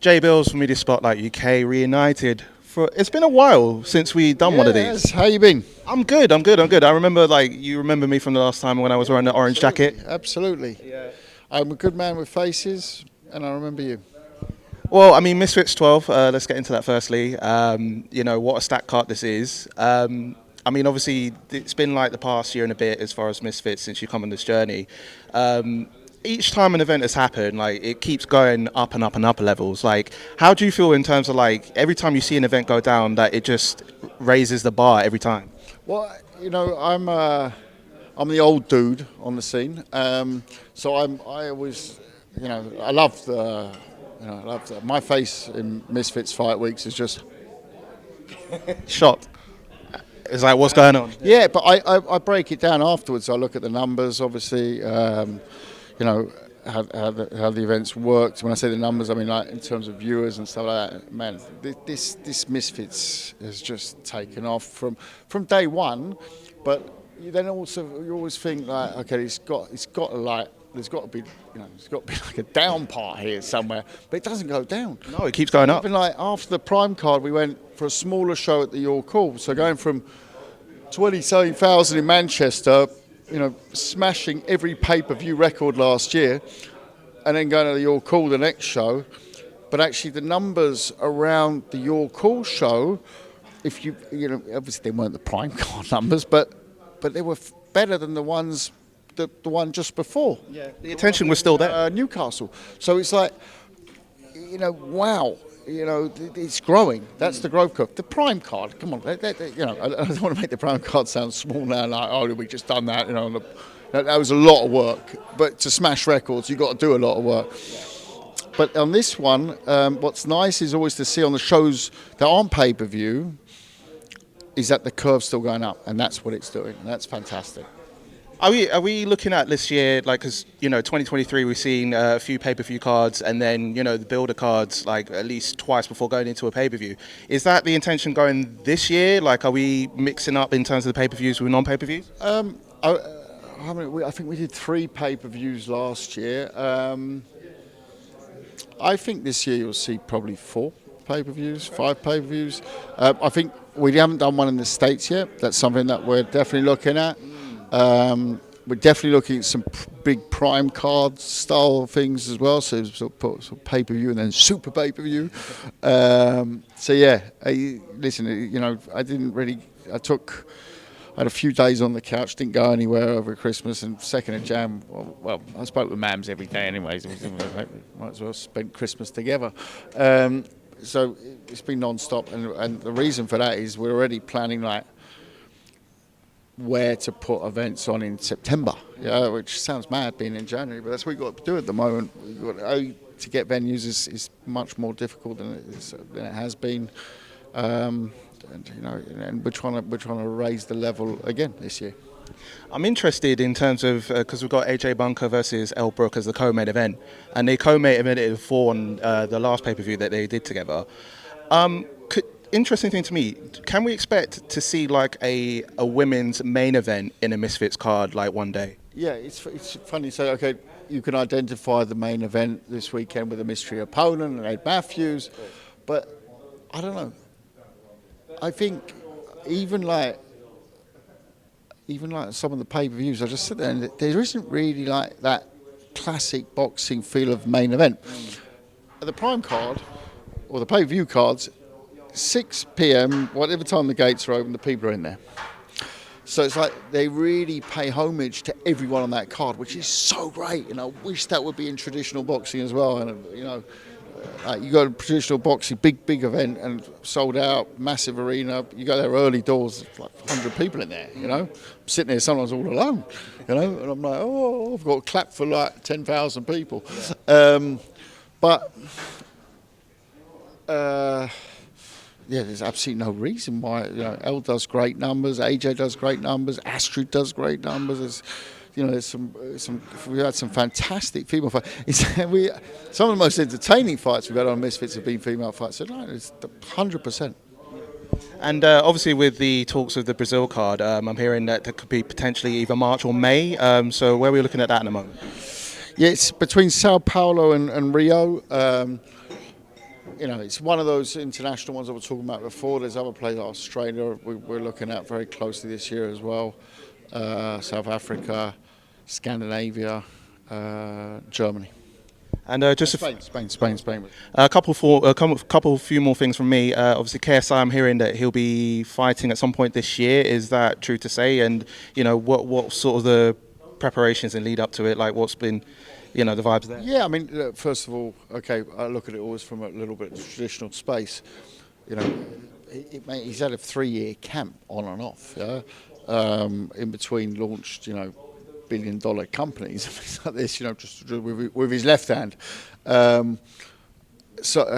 J Bills from Media Spotlight UK reunited. It's been a while since we done one of these. Yes, how you been? I'm good. I'm good. I remember you remember me from the last time when I was wearing the orange jacket. Absolutely. I'm a good man with faces, and I remember you. Well, I mean, Misfits 12. Let's get into that firstly. What a stack card this is. I mean, obviously, it's been like the past year and a bit as far as Misfits since you come on this journey. Each time an event has happened, like it keeps going up and up and up levels. Like, how do you feel in terms of like every time you see an event go down, that it just raises the bar every time? Well, I'm the old dude on the scene, so I always, I love my face in Misfits Fight Weeks is just Shocked. It's like, what's going on? yeah, but I break it down afterwards. I look at the numbers, obviously. How the events worked. When I say the numbers, I mean like in terms of viewers and stuff like that. Man, this Misfits has just taken off from day one. But then also you always think like, okay, it's got to like there's got to be there's got to be like a down part here somewhere, but it doesn't go down. No, it keeps going up. Even like after the Prime card, we went for a smaller show at the York Hall. So going from 27,000 in Manchester, smashing every pay-per-view record last year, and then going to the York Hall the next show. But actually, the numbers around the York Hall show, if obviously they weren't the Prime card numbers, but they were better than the one just before. Yeah, the attention was still there. Newcastle. So it's like, wow. It's growing. That's the growth curve. The Prime card, come on. I don't want to make the Prime card sound small now. Like, oh, we just done that. That was a lot of work. But to smash records, you've got to do a lot of work. But on this one, what's nice is always to see on the shows that aren't pay-per-view is that the curve's still going up, and that's what it's doing. And that's fantastic. Are we looking at this year, like, because 2023 we've seen a few pay-per-view cards, and then the builder cards like at least twice before going into a pay-per-view. Is that the intention going this year? Like, are we mixing up in terms of the pay-per-views with non-pay-per-views? I think we did 3 pay-per-views last year. I think this year you'll see probably 4 pay-per-views, 5 pay-per-views. I think we haven't done one in the States yet. That's something that we're definitely looking at. We're definitely looking at some big Prime card style things as well. So sort of pay-per-view and then super pay-per-view. So yeah, listen, I didn't really. I had a few days on the couch, didn't go anywhere over Christmas, and 2nd of Jan. Well, I spoke with Mams every day, anyways. Might as well spend Christmas together. So it's been non-stop, and the reason for that is we're already planning like where to put events on in September, which sounds mad being in January, but that's what we've got to do at the moment. To get venues is much more difficult than it has been, and we're trying to raise the level again this year. I'm interested in terms of because we've got AJ Bunker versus El Brook as the co-main event, and they co-main evented for on the last pay-per-view that they did together. Interesting thing to me, can we expect to see like a women's main event in a Misfits card like one day? Yeah, it's funny. So, okay, you can identify the main event this weekend with a mystery opponent and Ed Matthews, but I don't know. I think even like some of the pay-per-views, I just sit there and there isn't really like that classic boxing feel of main event. The Prime card or the pay-per-view cards, 6 p.m, whatever time the gates are open, the people are in there. So it's like they really pay homage to everyone on that card, which is so great. And I wish that would be in traditional boxing as well. And you go to traditional boxing, big event, and sold out, massive arena. You go there early doors, like 100 people in there. I'm sitting there sometimes all alone. And I'm like, oh, I've got to clap for like 10,000 people. Yeah, there's absolutely no reason why. El does great numbers, AJ does great numbers, Astrid does great numbers. There's we had some fantastic female fights. Some of the most entertaining fights we've had on Misfits have been female fights. So no, it's 100%. And obviously with the talks of the Brazil card, I'm hearing that there could be potentially either March or May. So where are we looking at that in a moment? Yeah, it's between Sao Paulo and Rio. it's one of those international ones I was talking about before. There's other players, Australia, we're looking at very closely this year as well. South Africa, Scandinavia, Germany. And just Spain. a couple few more things from me. Obviously, KSI, I'm hearing that he'll be fighting at some point this year. Is that true to say? And what sort of the preparations and lead up to it? Like, what's been, the vibes there? Yeah, I mean, look, first of all, okay, I look at it always from a little bit of traditional space. He's had a 3-year camp on and off. Yeah, in between launched, billion-dollar companies things like this. Just with his left hand. So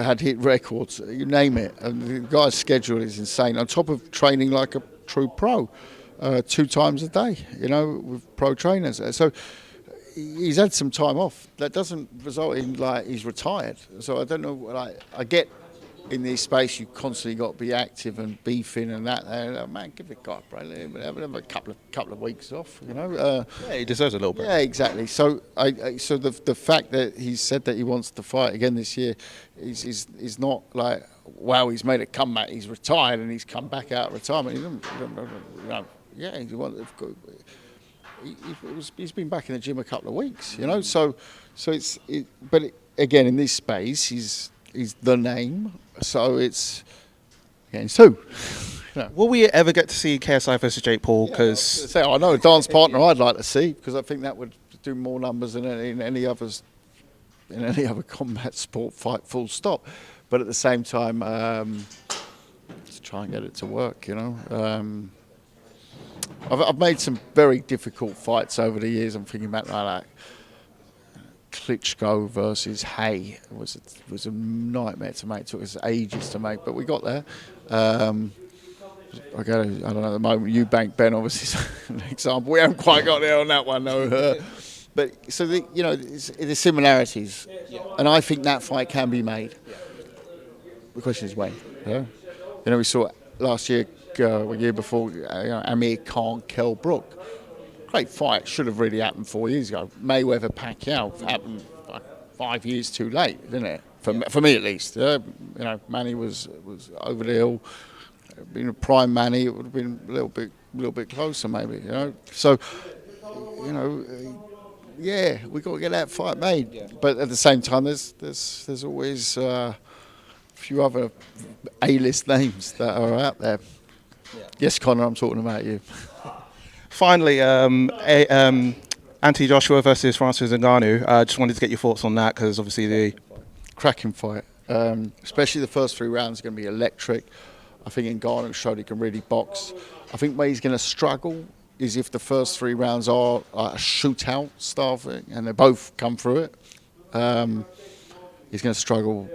had hit records, you name it. And the guy's schedule is insane. On top of training like a true pro, 2 times a day, with pro trainers. So he's had some time off. That doesn't result in like he's retired. So I don't know. I get in this space you constantly got to be active and beefing and that. Man, give the guy a break. Have a couple of weeks off. Yeah, he deserves a little break. Yeah, exactly. So so the fact that he said that he wants to fight again this year is not like, wow, he's made a comeback. He's retired and he's come back out of retirement. He's been back in the gym a couple of weeks, So but again, in this space, he's the name. So it's two. Will we ever get to see KSI versus Jake Paul? Because I know a dance partner I'd like to see, because I think that would do more numbers than in any other combat sport fight. Full stop. But at the same time, let's try and get it to work. I've made some very difficult fights over the years. I'm thinking back like that. Klitschko versus Hay was a nightmare to make. It took us ages to make, but we got there. I don't know at the moment. Eubank Ben obviously is an example. We haven't quite got there on that one though. But so the similarities, and I think that fight can be made. The question is when. Yeah? We saw last year, a year before, Amir Khan, Kell Brook. Great fight, should have really happened 4 years ago. Mayweather Pacquiao happened 5 years too late, didn't it? For me at least. Manny was over the hill. Being a prime Manny, it would have been a little bit closer maybe. So, yeah, we got to get that fight made. Yeah. But at the same time, there's always a few other A-list names that are out there. Yeah. Yes, Connor, I'm talking about you. Finally, Anthony Joshua versus Francis Ngannou. I just wanted to get your thoughts on that, because obviously the cracking fight, especially the first 3 rounds, are going to be electric. I think Ngannou showed he can really box. I think where he's going to struggle is if the first 3 rounds are a shootout style thing, and they both come through it. He's going to struggle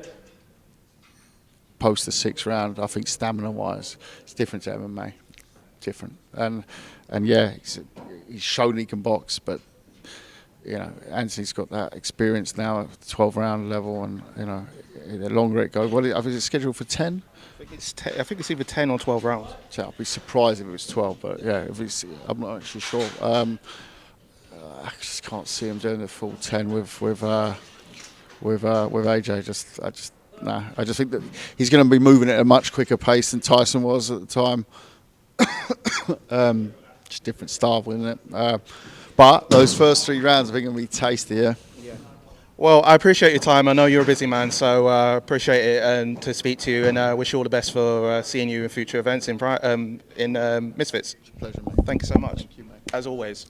post the 6th round. I think stamina-wise, it's different to MMA. Different, and yeah, he's shown he can box, but Anthony's got that experience now at the 12-round level, and the longer it goes, I think it's scheduled for 10. I think it's either 10 or 12 rounds. So I'd be surprised if it was 12, but yeah, I'm not actually sure. I just can't see him doing the full 10 with AJ. I just think that he's going to be moving at a much quicker pace than Tyson was at the time. Just different style, isn't it? But those first 3 rounds, I think, are going to be tastier. Yeah. Well, I appreciate your time. I know you're a busy man, so appreciate it and to speak to you, and wish you all the best for seeing you in future events in Misfits. It's a pleasure, mate. Thank you so much. Thank you, mate. As always.